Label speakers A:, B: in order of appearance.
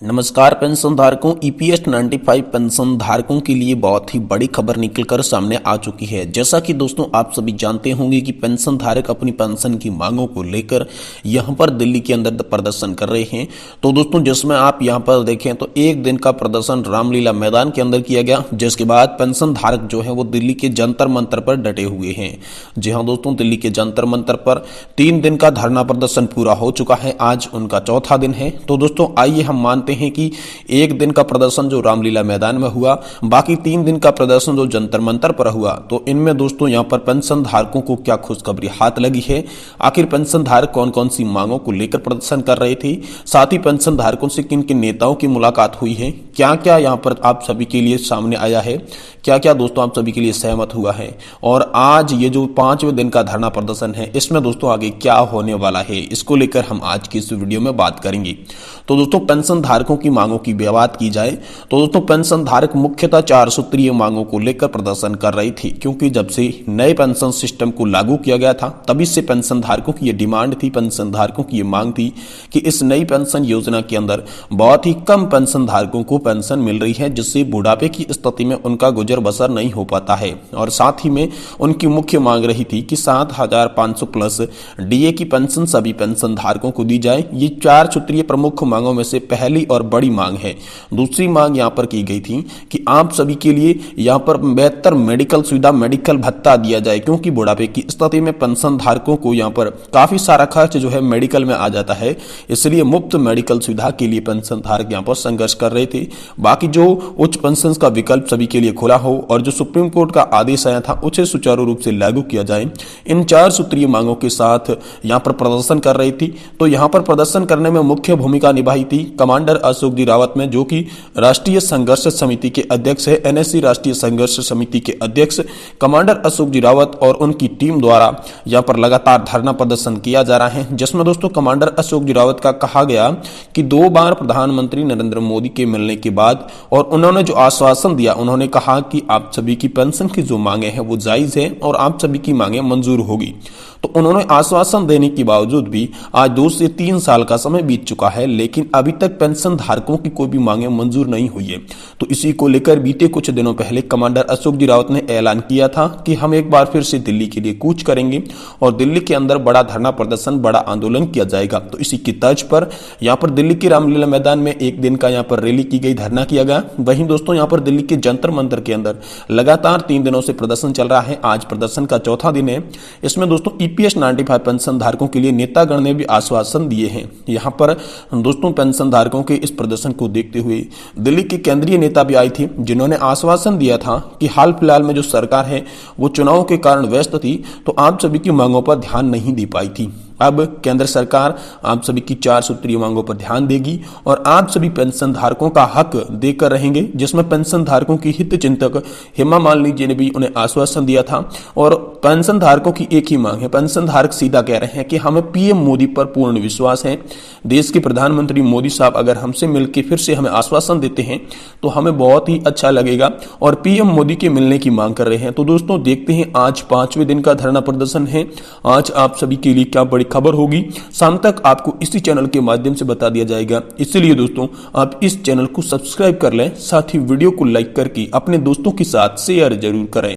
A: नमस्कार पेंशन धारकों। EPS 95 pension धारकों के लिए बहुत ही बड़ी खबर निकलकर सामने आ चुकी है। जैसा कि दोस्तों आप सभी जानते होंगे कि पेंशन धारक अपनी पेंशन की मांगों को लेकर यहां पर दिल्ली के अंदर प्रदर्शन कर रहे हैं। तो दोस्तों जिसमें आप यहां पर देखें तो एक दिन का प्रदर्शन रामलीला मैदान के अंदर किया गया, जिसके बाद पेंशन धारक जो है वो दिल्ली के जंतर मंतर पर डटे हुए हैं। जी हाँ दोस्तों, दिल्ली के जंतर मंतर पर 3 दिन का धरना प्रदर्शन पूरा हो चुका है। आज उनका चौथा दिन है। तो दोस्तों आइए हम मानते हैं कि एक दिन का प्रदर्शन जो रामलीला मैदान में हुआ, बाकी 3 दिन का प्रदर्शन जो जंतर मंतर पर हुआ, तो इनमें दोस्तों यहां पर पेंशन धारकों को क्या खुशखबरी हाथ लगी है। आखिर पेंशन धारक कौन कौन सी मांगों को लेकर प्रदर्शन कर रहे थे, साथ ही पेंशन धारकों से किन किन नेताओं की मुलाकात हुई है, क्या क्या यहां पर आप सभी के लिए सामने आया है, क्या क्या दोस्तों आप सभी के लिए सहमत हुआ है, और आज ये जो 5वें दिन का धरना प्रदर्शन है इसमें दोस्तों आगे क्या होने वाला है, इसको लेकर हम आज की इस वीडियो में बात करेंगे। तो दोस्तों पेंशन धारकों की मांगों की बात की जाए तो दोस्तों पेंशन धारक मुख्यतः 4 सूत्रीय मांगों को लेकर प्रदर्शन कर रही थी, क्योंकि जब से नए पेंशन सिस्टम को लागू किया गया था तभी से पेंशन धारकों की ये डिमांड थी, पेंशन धारकों की ये मांग थी कि इस नई पेंशन योजना के अंदर बहुत ही कम पेंशन धारकों को पेंशन मिल रही है, जिससे बुढ़ापे की स्थिति में उनका गुजर बसर नहीं हो पाता है। और साथ ही में उनकी मुख्य मांग रही थी कि 7,500 प्लस डीए की पेंशन सभी पेंशन धारकों को दी जाए। ये 4 सूत्रीय प्रमुख मांगों में से पहली और बड़ी मांग है। दूसरी मांग यहां पर की गई थी कि आप सभी के लिए यहां पर बेहतर मेडिकल सुविधा, मेडिकल भत्ता दिया जाए, क्योंकि बुढ़ापे की स्थिति में पेंशन धारकों को यहां पर काफी सारा खर्च जो है मेडिकल में आ जाता है, इसलिए मुफ्त मेडिकल सुविधा के लिए पेंशन धारक यहां पर संघर्ष कर रहे थे। बाकी जो उच्च पेंशन का विकल्प सभी के लिए खुला हो और जो सुप्रीम कोर्ट का आदेश आया था उसे सुचारू रूप से लागू किया जाए, इन 4 सूत्रीय मांगों के साथ यहां पर प्रदर्शन कर रही थी। तो यहां पर प्रदर्शन करने में मुख्य भूमिका निभाई थी कमांडर अशोक जी रावत में, जो कि राष्ट्रीय संघर्ष समिति के अध्यक्ष है। एनएससी राष्ट्रीय संघर्ष समिति के अध्यक्ष कमांडर अशोक जी रावत और उनकी टीम द्वारा यहां पर लगातार धरना प्रदर्शन किया जा रहा है, जिसमें दोस्तों कमांडर अशोक जी रावत का कहा गया कि 2 बार प्रधानमंत्री नरेंद्र मोदी के मिलने के बाद और उन्होंने जो आश्वासन दिया, उन्होंने कहा कि आप सभी की पेंशन की जो मांगे हैं वो जायज है और आप सभी की मांगे मंजूर होगी। तो उन्होंने आश्वासन देने के बावजूद भी आज 2 से 3 साल का समय बीत चुका है, लेकिन अभी तक पेंशन धारकों की कोई भी मांगे मंजूर नहीं हुई है। तो इसी को लेकर बीते कुछ दिनों पहले कमांडर अशोक जी रावत ने ऐलान किया था कि हम एक बार फिर से दिल्ली के लिए कूच करेंगे और दिल्ली के अंदर बड़ा धरना प्रदर्शन, बड़ा आंदोलन किया जाएगा। तो इसी की तर्ज पर यहां पर दिल्ली के रामलीला मैदान में एक दिन का यहां पर रैली की गई, धरना किया गया। वहीं दोस्तों यहां पर दिल्ली के जंतर मंतर के अंदर लगातार 3 दिनों से प्रदर्शन चल रहा है। आज प्रदर्शन का चौथा दिन है। इसमें दोस्तों ईपीएस 95 पेंशन धारकों के लिए नेतागण ने भी आश्वासन दिए हैं। यहां पर दोस्तों पेंशन धारकों के इस प्रदर्शन को देखते हुए दिल्ली के केंद्रीय नेता भी आए थे, जिन्होंने आश्वासन दिया था कि हाल फिलहाल में जो सरकार है वो चुनाव के कारण व्यस्त थी, तो आप सभी की मांगों पर ध्यान नहीं दे पाई थी। अब केंद्र सरकार आप सभी की 4 सूत्रीय मांगों पर ध्यान देगी और आप सभी पेंशन धारकों का हक देकर रहेंगे, जिसमें पेंशन धारकों की हित चिंतक हेमा मालिनी जी ने भी उन्हें आश्वासन दिया था। और पेंशन धारकों की एक ही मांग है, पेंशन धारक सीधा कह रहे हैं कि हमें पीएम मोदी पर पूर्ण विश्वास है। देश के प्रधानमंत्री मोदी साहब अगर हमसे मिलकर फिर से हमें आश्वासन देते हैं तो हमें बहुत ही अच्छा लगेगा, और पीएम मोदी के मिलने की मांग कर रहे हैं। तो दोस्तों देखते हैं आज 5वें दिन का धरना प्रदर्शन है। आज आप सभी के लिए क्या बड़ी खबर होगी, शाम तक आपको इसी चैनल के माध्यम से बता दिया जाएगा। इसलिए दोस्तों आप इस चैनल को सब्सक्राइब कर लें, साथ ही वीडियो को लाइक करके अपने दोस्तों के साथ शेयर जरूर करें।